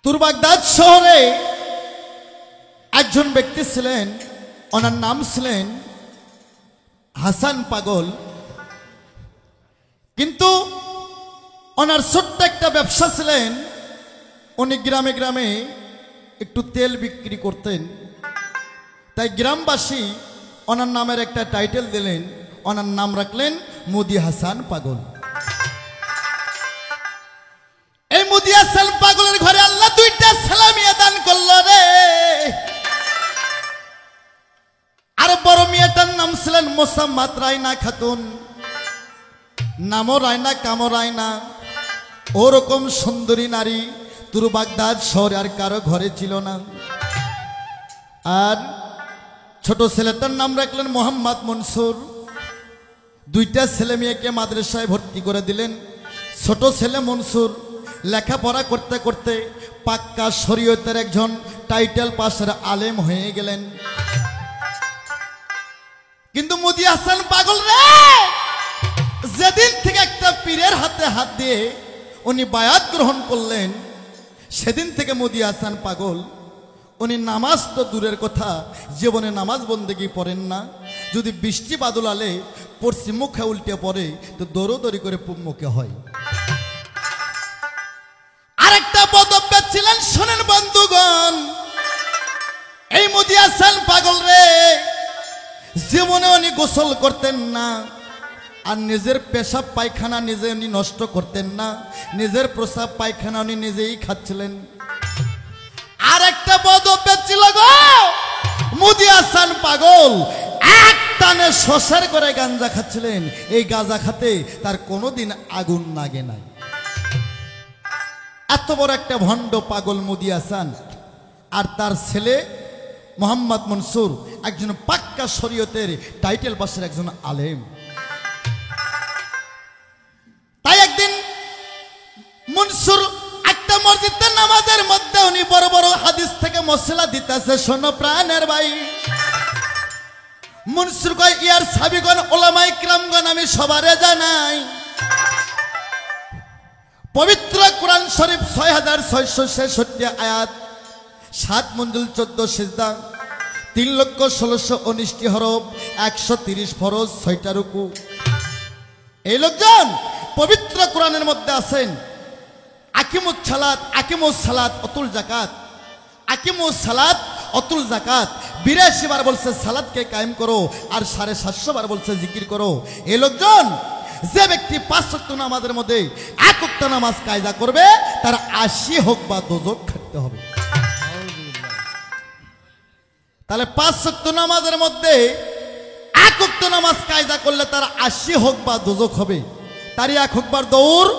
তুরবাগদাদ শহরে একজন ব্যক্তি ছিলেন, ওনার নাম ছিলেন হাসান পাগল। কিন্তু ওনার ছোট্ট একটা ব্যবসা ছিলেন, উনি গ্রামে গ্রামে একটু তেল বিক্রি করতেন। তাই গ্রামবাসী ওনার নামের একটা টাইটেল দিলেন, ওনার নাম রাখলেন মুদি হাসান পাগল। এই মুদি হাসান পাগলের ঘরে আল্লাহ দুইটা ছেলে মেয়ে দান করলো রে। আর বড় মেয়েটার নাম ছিলেন মোসাম্মদ রায়না খাতুন। নামও রায়না, কামও রায়না। ওরকম সুন্দরী নারী তুরবাগদাদ শহরে আর কারো ঘরে ছিল না। আর ছোট ছেলেটার নাম রাখলেন মোহাম্মদ মনসুর। দুইটা ছেলে মেয়েকে মাদ্রাসায় ভর্তি করে দিলেন। ছোট ছেলে মনসুর লেখাপড়া করতে করতে পাক্কা শরীয়তের একজন টাইটেল পাশের আলেম হয়ে গেলেন। কিন্তু মুদি হাসান পাগল রে, যেদিন থেকে একটা পীরের হাতে হাত দিয়ে উনি বায়াত গ্রহণ করলেন, সেদিন থেকে মুদি হাসান পাগল উনি নামাজ তো দূরের কথা, জীবনে নামাজ বন্দেগী পড়েন না। যদি বৃষ্টি বাদল আলে পশ্চিম মুখে উল্টে পড়ে তো দৌড়দৌড়ি করে পূব মুখে হয়। আরেকটা বদভ্যাস ছিলেন, শোনেন বন্ধুগণ, এই মুদি হাসান পাগল রে জীবনে উনি গোসল করতেন না। আর নিজের পেশাব পায়খানা নিজে উনি নষ্ট করতেন না, নিজের প্রসাব পায়খানা উনি নিজেই খাচ্ছিলেন। আর একটা বদভ্যাস ছিল গো, মুদি হাসান পাগল এক টানে শশার করে গাঁজা খাচ্ছিলেন। এই গাঁজা খাতে তার কোনোদিন আগুন লাগে নাই। এত বড় একটা ভণ্ড পাগল মুদি হাসান। আর তার ছেলে মোহাম্মদ মনসুর একজন পাক্কা শরীয়তের টাইটেল পাশের একজন আলেম। তাই একদিন মনসুর একটা মসজিদের নামাজের মধ্যে উনি বড় বড় হাদিস থেকে মশলা দিতেছে। শোনো প্রাণের ভাই, মনসুর কয়, ইয়ার সাবিগণ ওলামায়ে কিরামগণ আমি সবারে জানাই, পবিত্র কোরআন শরীফ ৬৬৬৬ আয়াত, ৭ মঞ্জুল ১৪ সিজদা, ৩,১৬,১৯টি হরফ, ১৩০ ফরজ, ৬টা রুকু। এই লোকজন পবিত্র কোরআনের মধ্যে আছেন আকিমুস সালাত, আকিমুস সালাত অতুল জাকাত, আকিমুস সালাত অতুল জাকাত। ৮২ বার বলছে সালাতকে কায়েম করো, আর ৭৫০ বার বলছে জিকির করো। এই লোকজন, যে ব্যক্তি ৫ ওয়াক্ত নামাজের মধ্যে ১ ওয়াক্ত নামাজ কায়দা করবে, তার ৮০ হোক বা দোজখ খাটতে হবে। তাহলে ৫ ওয়াক্ত নামাজের মধ্যে ১ ওয়াক্ত নামাজ কায়দা করলে তার ৮০ হোক বা দোজখ হবে। তারই ১ হোকবার দৌড়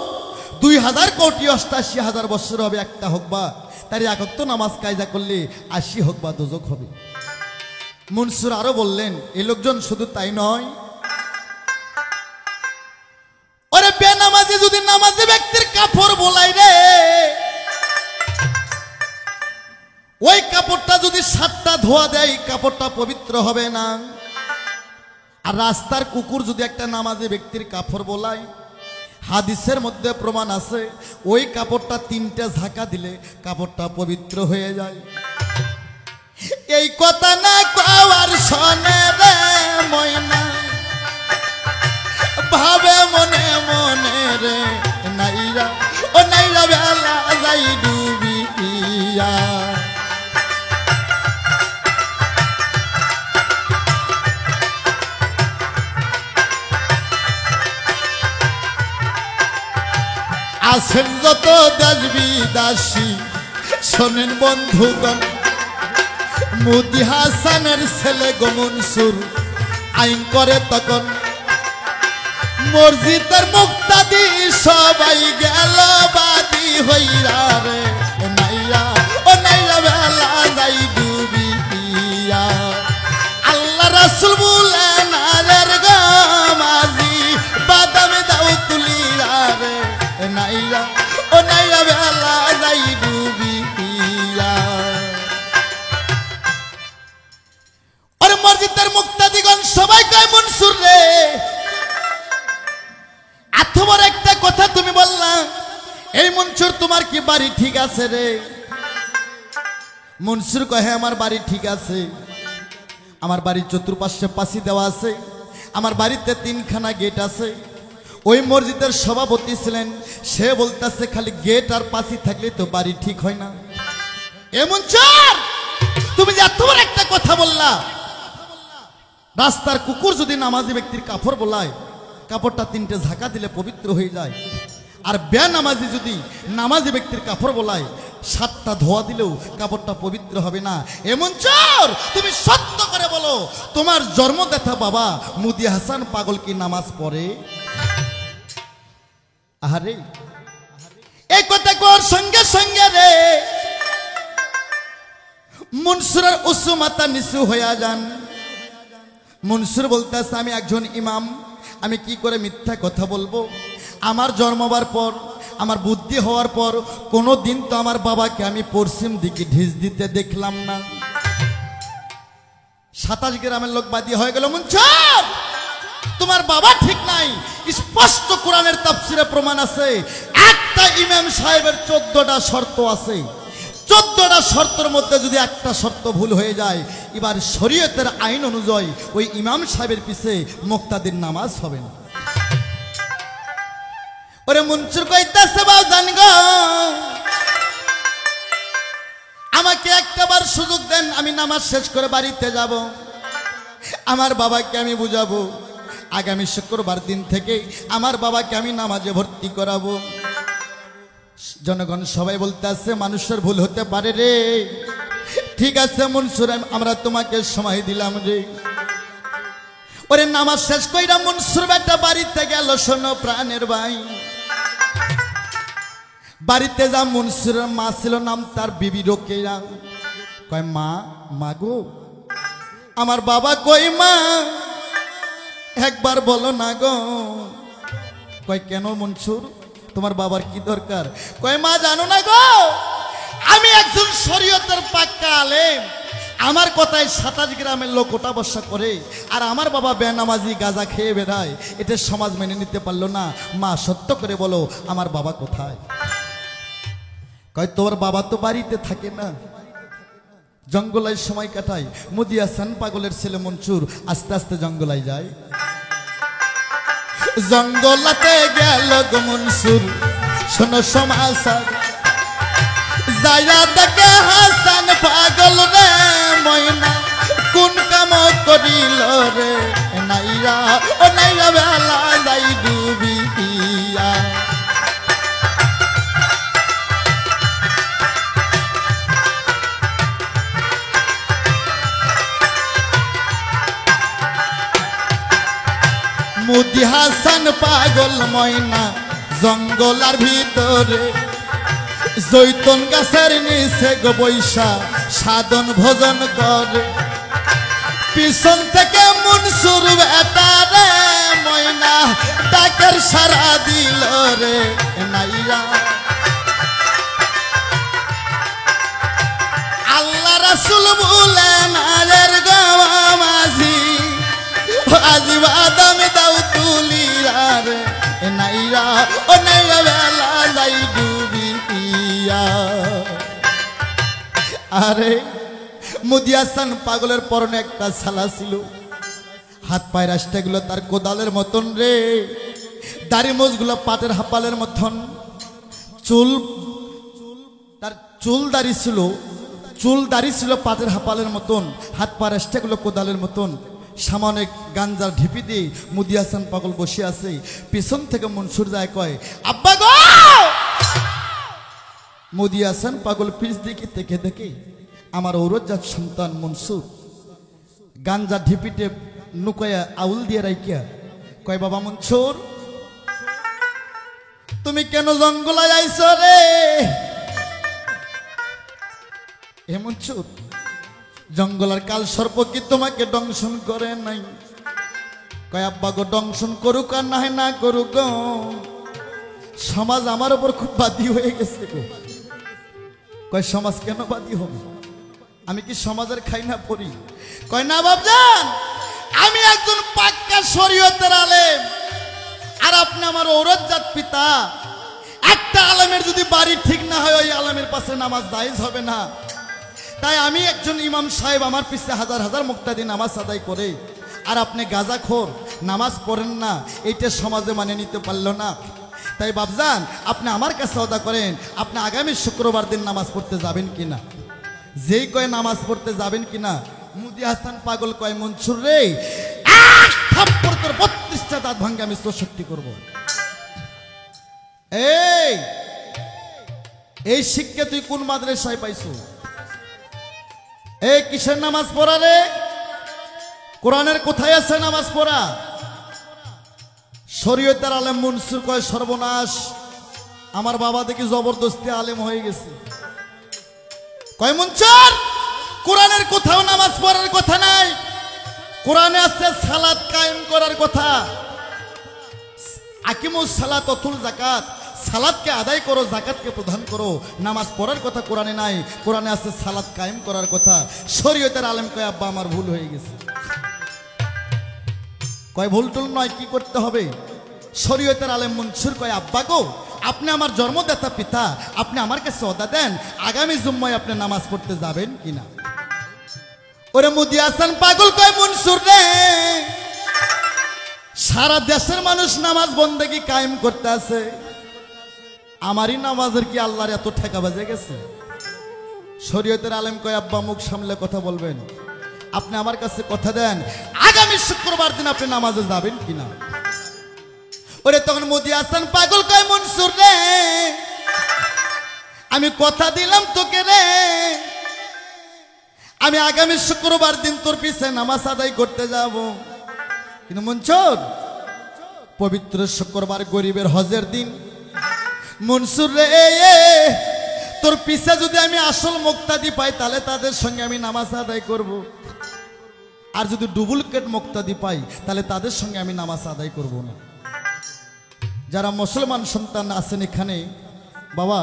২,০০০ কোটি ৮৮,০০০ বছর হবে একটা হোক বা, তারই ১ ওয়াক্ত নামাজ কায়দা করলে ৮০ হোক বা দোজখ হবে। মনসুর আরো বললেন, এই লোকজন শুধু তাই নয়, ওরে বেনামাজি যদি নামাজি ব্যক্তির কাপড় বোলাই রে, ওই কাপড়টা যদি ৭টা ধোয়া দেয় কাপড়টা পবিত্র হবে না। আর রাস্তার কুকুর যদি একটা নামাজি ব্যক্তির কাপড় বোলায়, হাদিসের মধ্যে প্রমাণ আছে ওই কাপড়টা ৩টে ঝাঁকা দিলে কাপড়টা পবিত্র হয়ে যায়। এই কথা না কওয়ার শোনে রে ময়না, ভাবে মনে মনে রে নাইরা, ও নাইরা বেলা যাই ডুবিয়া। আছেন যত দেশ বিদেশি, শোনেন বন্ধুগণ, মুদি হাসানের ছেলে গো মনসুর আইন করে তখন মসজিদের মুক্তাদি সবাই গেল বাদী হইরা রে নাইরা, ও নাইরা বেলা যাই ডুবিয়া। আল্লাহ রাসূল বলেন আরের গামাজি বাদামে দাও তুলিরা রে নাইরা, ও নাইরা বেলা যাই ডুবিয়া। আর মসজিদের মুক্তাদিগণ সবাই কয়, মনসুর রে এত বড় একটা কথা তুমি বললা, এই মনসুর তোমার কি বাড়ি ঠিক আছে রে? মনসুর কহে আমার বাড়ি ঠিক আছে, আমার বাড়ির চতুর্পাশে পাশি দেওয়া আছে, আমার বাড়িতে 3খানা গেট আছে। ওই মসজিদের সভাপতি ছিলেন, সে বলতেছে খালি গেট আর পাশি থাকলে তো বাড়ি ঠিক হয় না। এমন চোর, তুমি যে এত বড় একটা কথা বললা, রাস্তার কুকুর যদি নামাজি ব্যক্তির কাপড় বলায়, কাপড়টা 3টে ঝাঁকা দিলে পবিত্র হয়ে যায়, আর বেনামাজি যদি নামাজি ব্যক্তির কাপড় বলায় 7টা ধোয়া দিলেও কাপড়টা পবিত্র হবে না। এমন চোর, তুমি সত্য করে বলো, তোমার জন্মদাতা বাবা মুদি হাসান পাগল কি নামাজ পড়ে? আরে এই কথা কর সঙ্গে সঙ্গে রে মনসুরের উঁচু মাথা নিচু হইয়া যান। মনসুর বলতেছে আমি একজন ইমাম, আমি কি করে মিথ্যা কথা বলবো? আমার জন্মবার পর, আমার বুদ্ধি হওয়ার পর কোনো দিন তো আমার বাবাকে আমি পশ্চিম দিকে ঢিস দিতে দেখলাম না। 27 গ্রামের লোক বাদী হয়ে গেল। মনসুর, তোমার বাবা ঠিক নাই, স্পষ্ট কোরআনের তাফসিরে প্রমাণ আছে। একটা ইমাম সাহেবের 14টা শর্ত আছে, 14টা শর্তের মধ্যে যদি একটা শর্ত ভুল হয়ে যায়, এবার শরীয়তের আইন অনুযায়ী ওই ইমাম সাহেবের পিছে মুক্তাদির নামাজ হবে না। ওরে মনসুর কইতাছে বাবা জান গো, আমাকে একটাবার সুযোগ দেন, আমি নামাজ শেষ করে বাড়িতে যাব, আমার বাবাকে আমি বুঝাবো, আগামী শুক্রবার দিন থেকে আমার বাবাকে আমি নামাজে ভর্তি করাবো। জনগণ সবাই বলতে আছে মানুষের ভুল হতে পারে রে, ঠিক আছে মনসুর আমরা তোমাকে সময় দিলাম রে। ওরে নামাজ শেষ কইরা মনসুর বেটা বাড়িতে গেল। শোনো প্রাণের ভাই, বাড়িতে যা মনসুরের মা ছিল, নাম তার বিবি রোকেয়া। কয় মা, মাগো আমার বাবা কই মা, একবার বলো না গো। কয় কেন মনসুর, তোমার বাবার কি দরকার? কয় মা জানো না গো, আমি একজন শরীয়তের পাক্কা আলেম, আমার কথায় 27 গ্রামের লোক ওটা বসা করে, আর আমার বাবা বেনামাজি গাঁজা খেয়ে বেড়ায়, এটা সমাজ মেনে নিতে পারলো না। মা সত্য করে বলো আমার বাবা কোথায়? কয় তোর বাবা তো বাড়িতে থাকে না, জঙ্গলায় সময় কাটায়। মুদি হাসান পাগলের ছেলে মনসুর আস্তে আস্তে জঙ্গলায় যায়। জঙ্গলাতে গেল গো মনসুর, শোনো সমাচার, যাইয়া দেখে হাসান পাগল রে ময়না কোন কাম করিল রে নাইরা, ও নাইরা বেলা যাই ডুবিয়া। মুদি হাসান পাগল ময়না জঙ্গলার ভিতরে, জৈতন গাছের নিচে গো বৈশা সাধন ভোজন করে। পিছন থেকে মনসুর বেটা রে ময়না ডাকের সারা দিল রে নাইরা। আল্লাহ রাসূল বলেন আলের গামাজি, আজি বাদামি দাও তুলিরা রে নাইরা, ও নাইরা বেলা যাই ডুবিয়া। আরে মুদি হাসান পাগলের পরনে একটা ছালা ছিল, হাত পায়ের রাস্তাগুলো তার কোদালের মতন রে, দাড়ি মোজগুলো পাটের হাপালের মতন, তার চুল দাড়ি ছিল পাটের হাপালের মতন, হাত পা রাস্তাগুলো কোদালের মতন। সামনে গাঞ্জার ঢিপি দিয়ে মুদি হাসান পাগল বসে আছে। পিছন থেকে মনসুর যায় কয় আব্বা গো। মুদি হাসান পাগল পিছ দিকে দেখে দেখে আমার ঔরজাত সন্তান মনসুর গাঞ্জার ঢিপিতে নুকায়া আউল দিয়ে রাইকিয়া কয় বাবা মনসুর, তুমি কেন জঙ্গলায় আইছ রে? হে মনসুর, জঙ্গলার কাল সর্প কি তোমাকে দংশন করে নাই? কয় আব্বা গো দংশন করুক আর না করুক গো, সমাজ আমার উপর খুব বাদী হয়ে গেছে গো। কয় সমাজ কেন বাদী হবে? আমি কি সমাজের খাই না পড়ি? কয় না বাপজান, আমি একজন পাক্কা শরীয়তের আলেম, আর আপনি আমার ঔরজাত পিতা। একটা আলেমের যদি বাড়ি ঠিক না হয়, ওই আলেমের পাশে নামাজ জায়েজ হবে না। তাই আমি একজন ইমাম সাহেব, আমার পিছে হাজার হাজার মুক্তাদি নামাজ আদায় করে, আর আপনি গাঁজাখোর নামাজ পড়েন না, এইটা সমাজে মানে নিতে পারল না। তাই বাবজান, আপনি আমার কাছে ওয়াদা করেন, আপনি আগামী শুক্রবার দিন নামাজ পড়তে যাবেন কিনা। যেই কয় নামাজ পড়তে যাবেন কিনা, মুদি হাসান পাগল কয় মনসুর রে, এক থাপ্পড় তোর 32টা দাঁত ভাঙে আমি 64 করব। এই শিক্ষা তুই কোন মাদ্রাসায় পাইছো? এই কিসের নামাজ পড়া রে? কোরআনের কোথায় আছে নামাজ পড়া? শরীয়তের আলেম মনসুর কয় সর্বনাশ, আমার বাবা দেখি জবরদস্তি আলেম হয়ে গেছে। কয় মনসুর, কোরআনের কোথাও নামাজ পড়ার কথা নাই, কোরআনে আছে সালাত কায়েম করার কথা। আকিমুস সালাত ওয়াতুল যাকাত, সালাতকে আদায় করো, যাকাতকে প্রদান করো। নামাজ পড়ার কথা কোরআনে নাই, কোরআনে আছে সালাত কায়েম করার কথা। শরীয়তের আলেম কয় আব্বা আমার ভুল হয়ে গেছে। কয় ভুল টুল নয়, কি করতে হবে? শরীয়তের আলেম মনসুর কয় আব্বা গো, আপনি আমার জন্মদাতা পিতা, আপনি আমার কাছে ওয়াদা দেন, আগামী জুম্মায় আপনি নামাজ পড়তে যাবেন কিনা। ওরে মুদি হাসান পাগল কয় মনসুর রে, সারা দেশের মানুষ নামাজ বন্দেগী কায়েম করতে আছে, আমারই নামাজের কি আল্লাহর এত ঠেকা বাজে গেছে? শরীয়তের আলেম কয় আব্বা মুখ সামলে কথা বলবেন, আপনি আমার কাছে কথা দেন, আগামী শুক্রবার দিন আপনি নামাজে যাবেন কিনা। ওরে তখন মুদি হাসান পাগল কয় মনসুর রে, আমি কথা দিলাম তোকে রে, আমি আগামী শুক্রবার দিন তোর পিছে নামাজ আদায় করতে যাব। কিন্তু মনসুর, পবিত্র শুক্রবার গরিবের হজের দিন, মনসুর রে তোর পিছে যদি আমি আসল মুক্তাদি পাই, তাহলে তাদের সঙ্গে আমি নামাজ আদায় করব, আর যদি ডুপ্লিকেট মুক্তাদি পাই, তাহলে তাদের সঙ্গে আমি নামাজ আদায় করব না। যারা মুসলমান সন্তান আছেন এখানে, বাবা,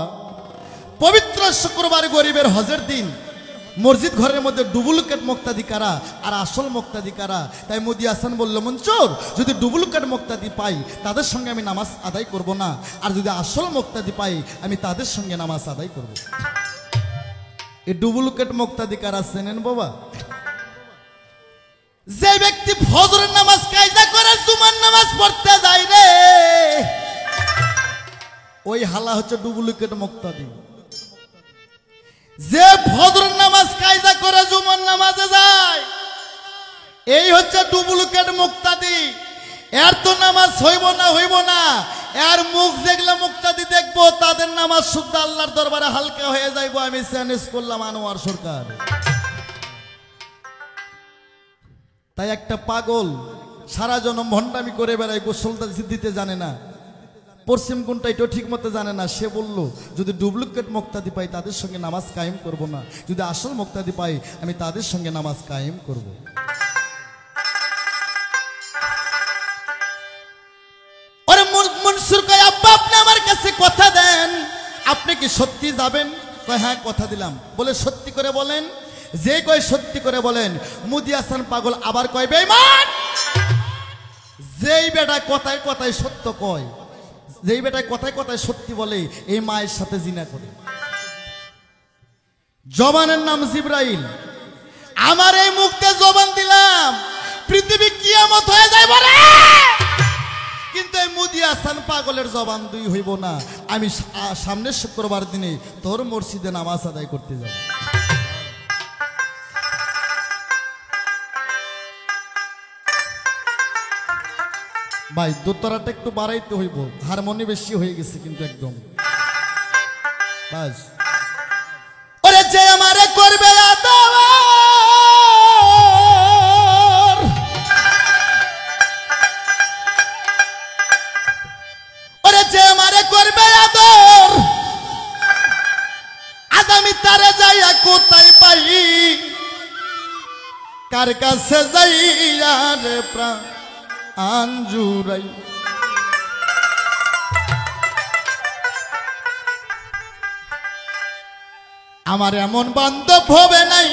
পবিত্র শুক্রবার গরিবের হজের দিন মসজিদ ঘরের মধ্যে ডুপ্লিকেট মুক্তাদি কারা আর আসল মুক্তাদি কারা? তাই মুদি হাসান বলল মনসুর, যদি ডুপ্লিকেট মুক্তাদি পাই তাদের সঙ্গে আমি নামাজ আদায় করব না, আর যদি আসল মুক্তাদি পাই আমি তাদের সঙ্গে নামাজ আদায় করব। এই ডুপ্লিকেট মুক্তাদি কারা চেনেন বাবা? যে ব্যক্তি ফজরের নামাজ কায়দা করে জুমার নামাজ পড়তে যায় রে, ওই হালা হচ্ছে ডুপ্লিকেট মুক্তাদি। যে ফজরের নামাজ কায়দা করে জুমার নামাজে যায়, এই হচ্ছে ডুপ্লিকেট মুক্তাদি। এর তো নামাজ হইব না, এর মুখ যেগুলো মুক্তাদি দেখবো তাদের নামাজ শুদ্ধ আল্লাহর দরবারে হালকা হয়ে যাইবো। আমি চ্যালেঞ্জ করলাম আনোয়ার সরকার। তাই একটা পাগল সারা জনম ভণ্ডামি করে বেড়ায়, গোসল দিতে জানে না, পশ্চিম কোনটা এটাও ঠিক মতো জানে না। সে বলল যদি ডুপ্লিকেট মুক্তাদি পাই তাদের সঙ্গে নামাজ কায়েম করব না, যদি আসল মুক্তাদি পাই আমি তাদের সঙ্গে নামাজ কায়েম করব। আরে মনসুর কয় আব্বা আপনি আমার কাছে কথা দেন, আপনি কি সত্যি যাবেন? কয় হ্যাঁ কথা দিলাম। বলে সত্যি করে বলেন। যে কয় সত্যি করে বলেন। মুদি হাসান পাগল আবার কয় বেঈমান, যেই বেটা কথায় কথায় সত্য কয়, যেই বেটায় কথায় কথায় সত্যি বলে, এই মায়ের সাথে জিনা করে। জবানের নাম জিব্রাইল। আমার এই মুখতে জবান দিলাম, পৃথিবী কিয়ামত হয়ে যাইব রে, কিন্তু এই মুদি হাসান পাগলের জবান দুই হইব না। আমি সামনের শুক্রবার দিনে তোর মসজিদে নামাজ আদায় করতে যাব। ভাই দোতরাটা একটু বাড়াইতে হইব, হারমোনি বেশি হয়ে গেছে কিন্তু একদম বাস। ওরে যে আমারে করবে আদর, ওরে যে আমারে করবে আদর, আজ আমি তারে যাইয়া কোথায় পাই, কার কাছে যাইয়া রে প্রাণ আঞ্জুরাই। আমার এমন বান্ধব হবে নাই,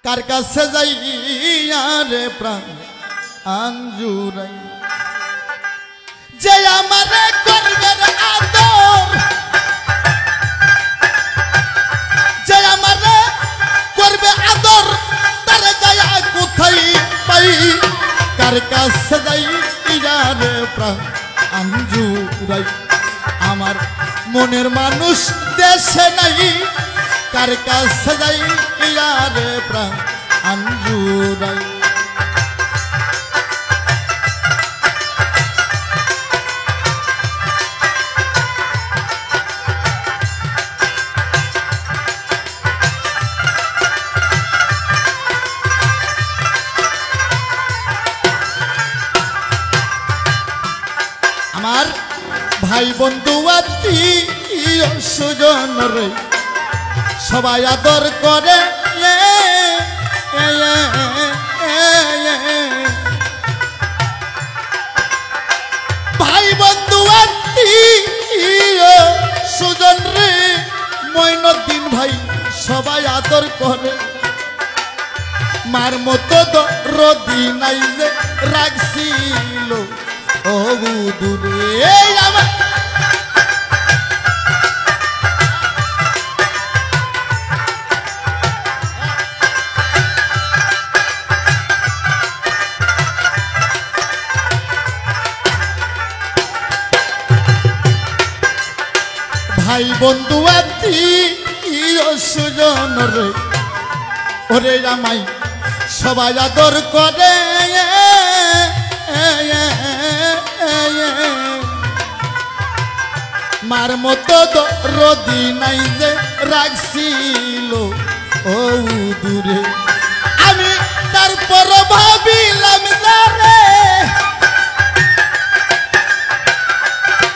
কার কাছে যাইয়া রে প্রাণ আঞ্জুরাই। যে আমারে করবে আদর, নাই কার কাছে যাই ইয়ারে প্রাণ জুড়াই আমার মনের মানুষ দেশে নাই কার কাছে যাই ইয়ারে প্রাণ জুড়াই আমার ভাই বন্ধু আত্মীয় সুজন রে সবাই আদর করে ভাই বন্ধু আত্মীয় সুজন রে মঈনুদ্দিন ভাই সবাই আদর করে মার মতো দরদি নাই যে রাখছিল ও দূরে আমার ভাই বন্ধু আত্মীয় সুজন রে ওরে আমায় সবাই আদর করে মার মতো দরদি নাই যে রাখছিল ও দূরে আমি তারপর ভাবিলাম যারে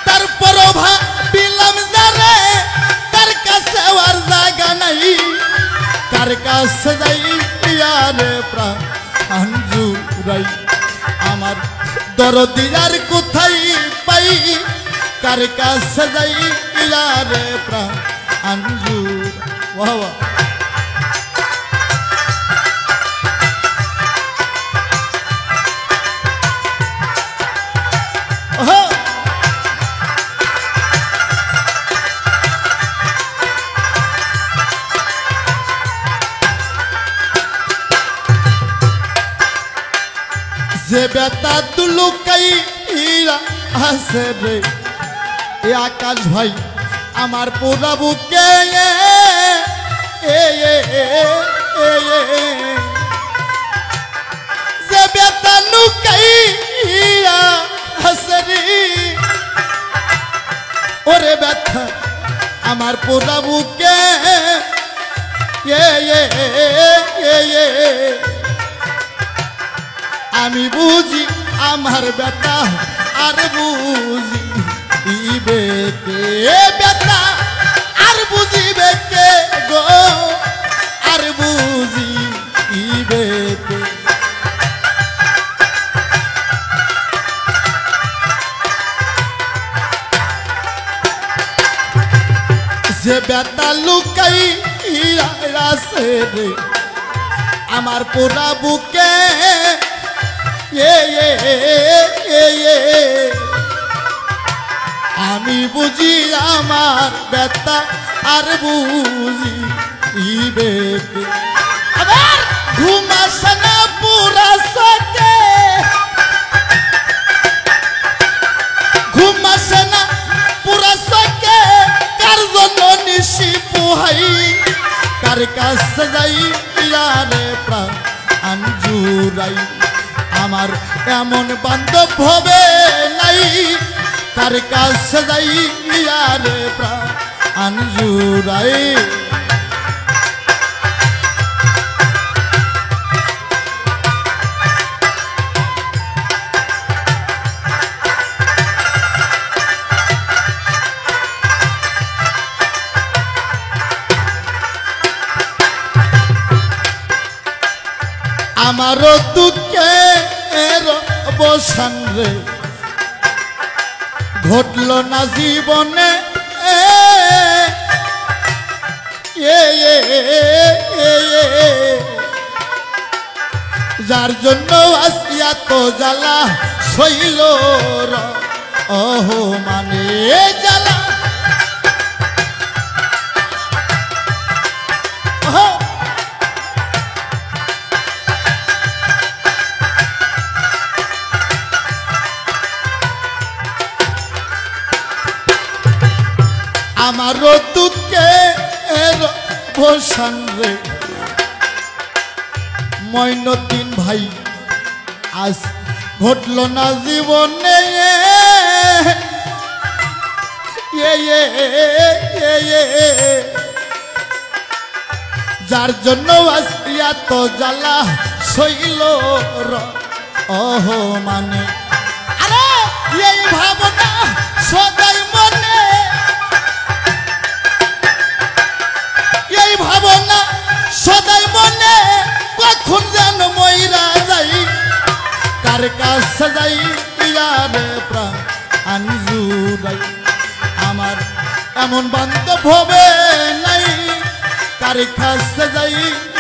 তারপর ভাবিলাম যারে তার কাছে আর জায়গা নাই কার কাছে যাই ইয়ারে প্রাণ জুড়াই আমার দরদি আর কোথায় পাই কার কাছে যাই ইয়ারে প্রাণ জুড়াই বাহ বাহ যে বেতা তুলুকাই আছে রে এ আকাশ ভাই আমার পুরা বুকে যে বেতা লুকাই আছে রে ওরে ব্যথা আমার পুরা বুকে আমি বুঝি আমার বেটা আর বুঝিবে কে বেটা আর বুঝিবে কে গো আর বুঝিবে কে যে বেটা লুকাই আছে রে আমার পুরা বুকে আমি বুঝি আমার ব্যথা আর বুঝিবে আবার ঘুম আসে না পুরা সকে ঘুম আসে না পুরা সকে কার জন্য নিশি পোহাই কার কাছে যাই ইয়ারে প্রাণ জুড়াই আমার এমন বান্ধব হবে নাই কার কাছে যাই ইয়ারে প্রাণ জুড়াই আমারও দুঃখের অবসান রে ঘটল না জীবনে যার জন্য আসিয়া তো জ্বালা শৈল ওহ মানে জ্বালা আমারও দুঃখে ভোসান রে মঈনুদ্দিন ভাই আজ ঘটল না জীবনে যার জন্য আজ এত জ্বালা সইল অহ মানে আরে এই ভাবনা সদাই মনে এই ভাবনা সদাই মনে কখন যেন মইরা যাই কার কাছে যাই ইয়ারে প্রাণ আনজুরাই আমার এমন বান্ধব হবে নাই কার কাছে যাই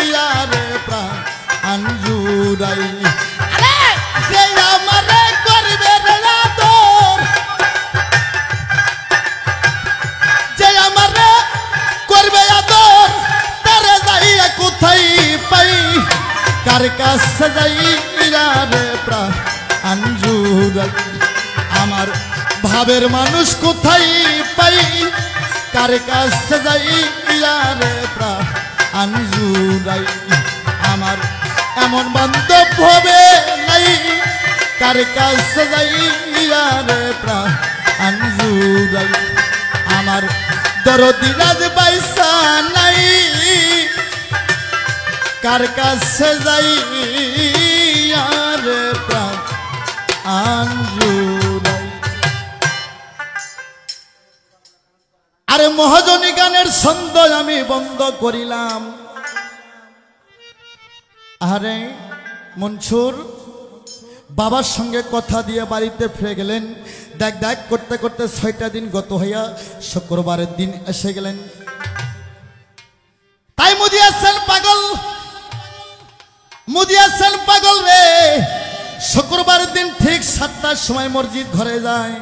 ইয়ারে প্রাণ আনজুরাই আরে যে আমারে করবে রে আদর যে আমারে করবে আদর তারে যাইয়া কোথায় পাই কার কাছে যাই ইয়ারে প্রাণ আনজুরাই আমার ভাবের মানুষ কোথায় পাই কার কাছে যাই ইয়ারে প্রাণ আনজুরাই আমার এমন বান্ধব হবে নাই কার কাছে যাই ইয়ারে প্রাণ আনজুরাই আমার দরদি রাজ বাইসা নাই কার কাছে যাই ইয়ারে প্রাণ আনজুরাই আরে মহাজনী গানের ছন্দ আমি বন্ধ করিলাম আরে মনসুর বাবার সঙ্গে কথা দিয়ে বাড়িতে ফিরে গেলেন দেখ দেখ করতে করতে 6টা দিন গত হইয়া শুক্রবারের দিন এসে গেলেন তাই মুদিয়াছেন পাগল রে শুক্রবারের দিন ঠিক 7টার সময় মসজিদ ঘরে যায়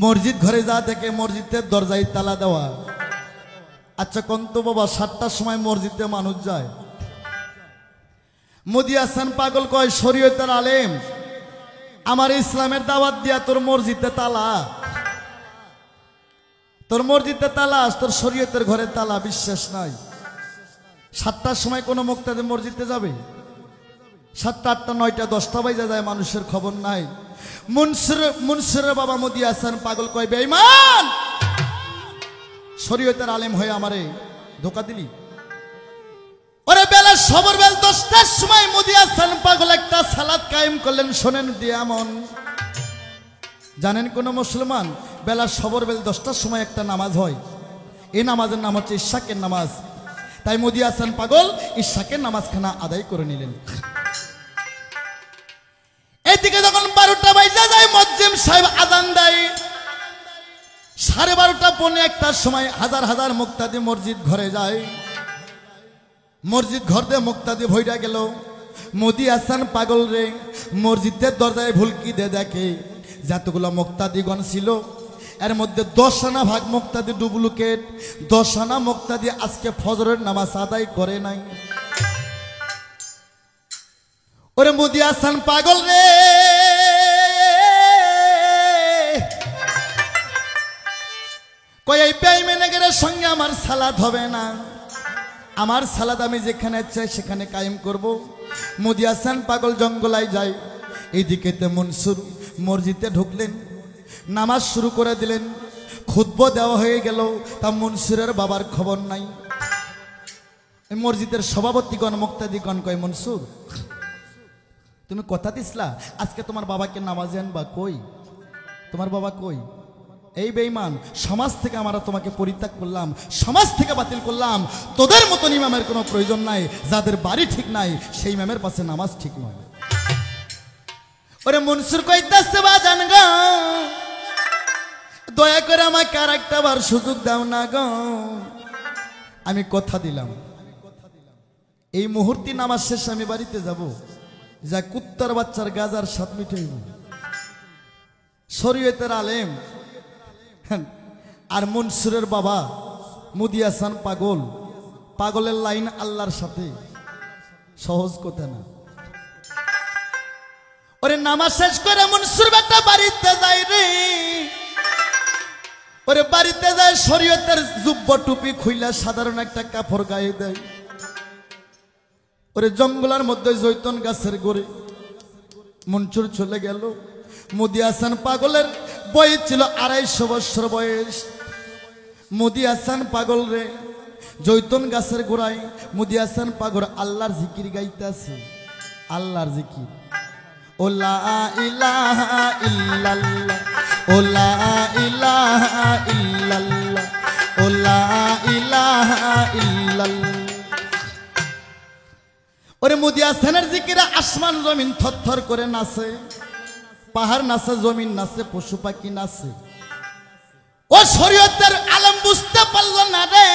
মসজিদ ঘরে যা দেখে মসজিদের দরজায় তালা দেওয়া আচ্ছা কন্ত বাবা 7টার সময় মসজিদে মানুষ যায় মুদিয়াছেন পাগল কয় শরীয়তের আলেম আমার ইসলামের দাওয়াত দিয়া তোর মসজিদে তালা তোর শরীয়তের ঘরে তালা বিশ্বাস নাই 7টার সময় কোনো মুক্তাদি মসজিদে যাবে 7টা 8টা 9টা 10টা বাজে যায় মানুষের খবর নাই মুনসিরের বাবা মুদিয়াছেন পাগল কয় বেঈমান শরীয়তের আলেম হয়ে আমারে ধোকা দিলি ওরে বেলা সবর বেল 10টার সময় মুদিয়াছেন পাগল একটা সালাত কায়েম করলেন শোনেন দিয়ামন জানেন কোন মুসলমান বেলা সবর বেল 10টার সময় একটা নামাজ হয় এই নামাজের নাম হচ্ছে ইশাকের নামাজ তাই মুদিয়াছেন পাগল ইশাকের নামাজখানা আদায় করে নিলেন এদিকে যখন 12টা বাজে যায় মুয়াজ্জিন সাহেব আযান দেয় 12:30 পৌনে 1টার সময় হাজার হাজার মুক্তাদি মসজিদ ঘরে যায় মসজিদ ঘর দিয়ে মুক্তাদি ভইরা গেল মুদিয়াছেন পাগল রে মসজিদের দরজায় ভুলকি দিয়ে দেখে যতগুলো মুক্তাদিগণ ছিল এর মধ্যে 10 আনা ভাগ মুক্তাদি ডুপ্লিকেট 10 আনা মুক্তাদি আজকে ফজরের নামাজ আদায় করে নাই ওরে মুদিয়াছেন পাগল রে কই এই বেঈমানের সঙ্গে আমার সালাত হবে না আমার সালাত আমি যেখানে চাই সেখানে কায়েম করব মুদিয়াছেন পাগল জঙ্গলায় যায় এইদিকেতে মনসুর মসজিদে ঢুকলেন নামাজ শুরু করে দিলেন খুতবা দেওয়া হয়ে গেল তা মনসুরের বাবার খবর নাই মসজিদের সভাপতিগণ মুক্তাদিগণ কয় মনসুর তুমি কথা দিছলা আজকে তোমার বাবাকে নামাজে আনবা কই তোমার বাবা কই এই বেঈমান সমাজ থেকে আমরা তোমাকে পরিত্যাগ করলাম সমাজ থেকে বাতিল করলাম তোদের মতন ইমামের কোনো প্রয়োজন নাই যাদের বাড়ি ঠিক নাই সেই ইমামের পাশে নামাজ ঠিক নয় ওরে মনসুর কইতাছে বাজান গো দয়া করে আমাকে আর একটা বার সুযোগ দাও না গো আমি কথা দিলাম এই মুহূর্তে নামাজ শেষে আমি বাড়িতে যাব যা কুত্তার বাচ্চার গাজার স্বাদ মিটাইব শরীয়তের আলেম আর মনসুরের বাবা মুদিয়াছেন পাগল পাগলের লাইন আল্লাহর সাথে সহজ কথা না ওরে নামাজ শেষ করে মনসুর বেটা বাড়িতে যাই রে ওরে বাড়িতে যায় শরীয়তের জুব্ব টুপি খুইলা সাধারণ একটা কাপড় গায়ে দেয়। ওরে জঙ্গলের মধ্যে জৈতন গাছের গোড়ে মনসুর চলে গেল। মুদি হাসান পাগলের বয়স ছিল 250 বছর বয়স। মুদি হাসান পাগল রে জৈতন গাছের গোড়ায় মুদি হাসান পাগল আল্লাহর জিকির গাইতেছে। আল্লাহর জিকির, ও লা ইলাহা ইল্লাল্লাহ, ও লা ইলাহা ইল্লাল্লাহ, ও লা ইলাহা ইল্লাল্লাহ। ওরে মুদি হাসানের জিকিরে আসমান জমিন থরথর করে নাচে, পাহাড় নাচে, জমিন নাচে, পশু পাখি নাচে। ও শরীয়তের আলেম বুঝতে পারল না রে,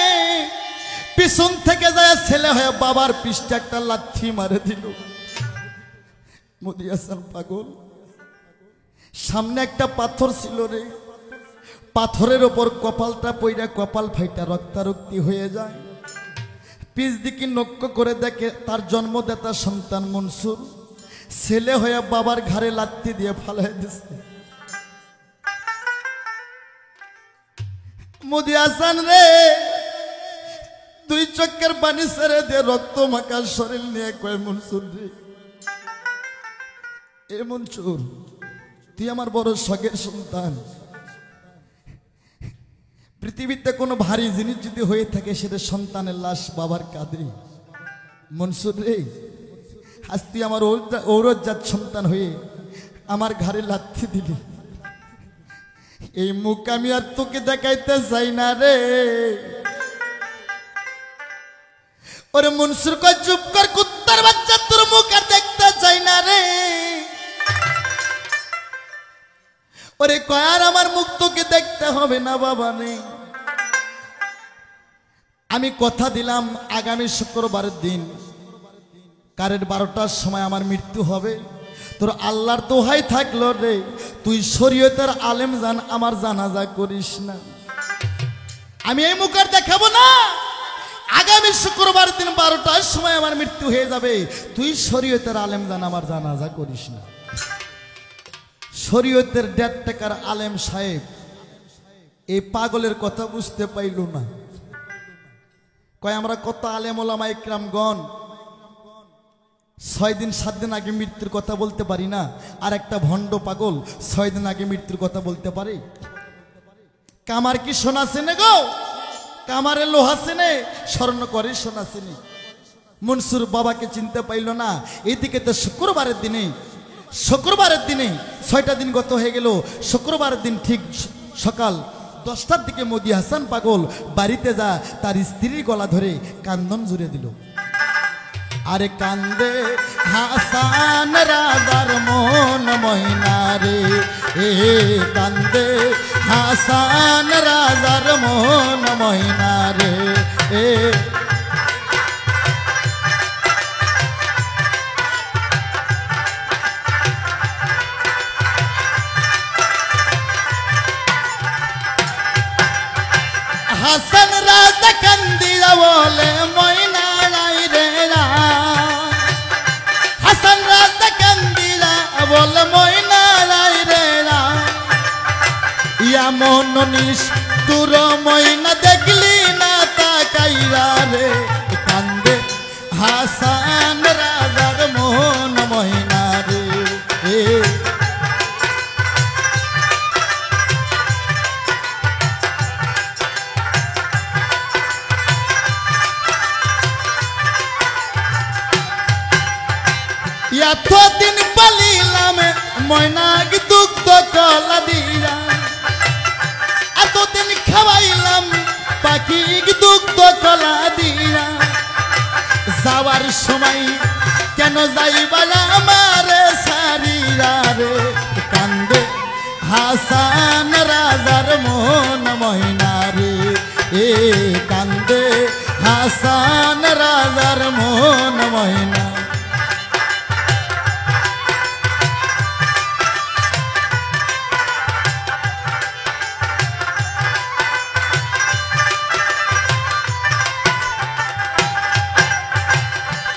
পিছন থেকে যায় ছেলে হয়ে বাবার পৃষ্ঠে একটা লাথি মারে দিল। মুদি হাসান পাগল, সামনে একটা পাথর ছিল রে, পাথরের ওপর কপালটা পইরা কপাল ফাইটা রক্তারক্তি হয়ে যায়। পিছ দিকে নক্য করে দেখে তার জন্মদাতা সন্তান মনসুর ছেলে হয়ে বাবার ঘাড়ে লাথি দিয়ে ফালাই দিচ্ছে। মুদি হাসান রে দুই চোখের পানি ছেড়ে দিয়ে রক্ত মাখা শরীর নিয়ে কয়, মনসুর রে, এ মনসুর, তুই আমার বড় শখের সন্তান। পৃথিবীতে কোনো ভারী জিনিস যদি হয়ে থাকে সেটা সন্তানের লাশ বাবার কাঁধে। মনসুর রে, আজ তুই আমার ঔরজাত সন্তান হয়ে আমার ঘাড়ে লাথি দিলি। এই মুখ আমি আর তোকে দেখাইতে চাই না রে। ওরে মনসুর কয়, চুপ কর কুত্তার বাচ্চা, তোর মুখ আর দেখতে চাই না রে। ওরে কয়, আর আমার মুখ তোকে দেখতে হবে না বাবা রে। আমি কথা দিলাম আগামী শুক্রবারের দিন কারের 12টার সময় আমার মৃত্যু হবে। তোর আল্লাহর দোহাই থাকলো রে, তুই শরীয়তের আলেম জান, আমার জানাজা করিস না। আমি এই মুখ আর দেখাবো না। আগামী শুক্রবার দিন 12টার সময় আমার মৃত্যু হয়ে যাবে, তুই শরীয়তের আলেম জান, আমার জানাজা করিস না। শরীয়তের 1.5 টাকার আলেম সাহেব এই পাগলের কথা বুঝতে পাইল না। কয়, আমরা কত আলেম ওলামা ইকরামগণ 6 দিন 7 দিন আগে মৃত্যুর কথা বলতে পারি না, আর একটা ভণ্ড পাগল 6 দিন আগে মৃত্যুর কথা বলতে পারে? কামার কি সোনা চেনে গো? কামারে লোহা চেনে, স্বর্ণ করে সোনা চেনে। মনসুর বাবাকে চিনতে পাইল না। এদিকে তো শুক্রবারের দিনে 6টা দিন গত হয়ে গেল। শুক্রবারের দিন ঠিক সকাল 10টার দিকে মুদি হাসান পাগল বাড়িতে যা তার স্ত্রীর গলা ধরে কান্দন জুড়ে দিল। আরে কান্দে হাসান রাজার মন ময়না রে, এ কান্দে হাসান রাজার মন ময়না রে, এ হাসান রাজা কান্দিয়া বলে ময়না নাই রে, হাসান রাজা কান্দিয়া বলে ময়না নাই রে। এমন নিষ্ঠুর ময়না দেখলি না তাকাইয়া রে, কান্দে হাসান রাজার মন ময়না রে, এ এতদিন পালিলাম ময়নাক দুগ্ধ কলা দিয়া, এতদিন খাওয়াইলাম পাখিক দুগ্ধ কলা দিয়া। যাওয়ার সময় কেন যাইবা আমার সারিরা রে, কান্দে হাসান রাজার মন ময়না রে, এ কান্দে হাসান রাজার মন ময়না।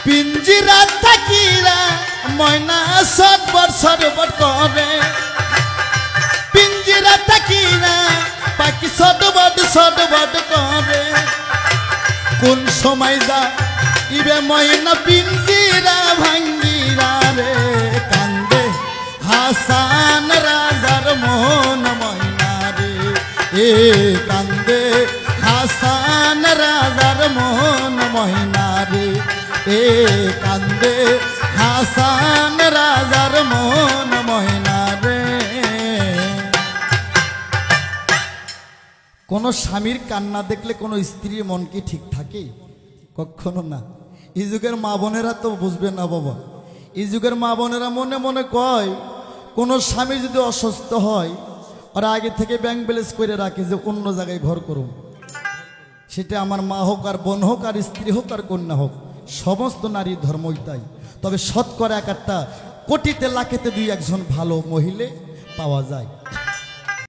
পিঞ্জিরা থাকিরা ময়না সটবট সটবট করে, পিঞ্জিরা থাকিরা পাখি সট সময় যা ইবে ময়না পিঞ্জিরা ভাঙ্গিরা রে কান্দে হাসান রাজার মন ময়না রে এ কান্দে হাসান রাজার মন ময়না রে এ কান্দে হাসান রাজার মন ময়না রে। কোনো স্বামীর কান্না দেখলে কোনো স্ত্রীর মন কি ঠিক থাকে? কখনো না। এই যুগের মা বোনেরা তো বুঝবে না বাবা। এই যুগের মা বোনেরা মনে মনে কয় কোনো স্বামী যদি অসুস্থ হয় ওরা আগে থেকে ব্যাংক ব্যালেন্স করে রাখে যে অন্য জায়গায় ঘর করুন। সেটা আমার মা হোক আর বোন হোক আর স্ত্রী হোক আর কন্যা হোক, সমস্ত নারীর ধর্মই তাই। তবে শতকরা একটা কোটিতে লাখেতে দুই একজন ভালো মহিলা পাওয়া যায়।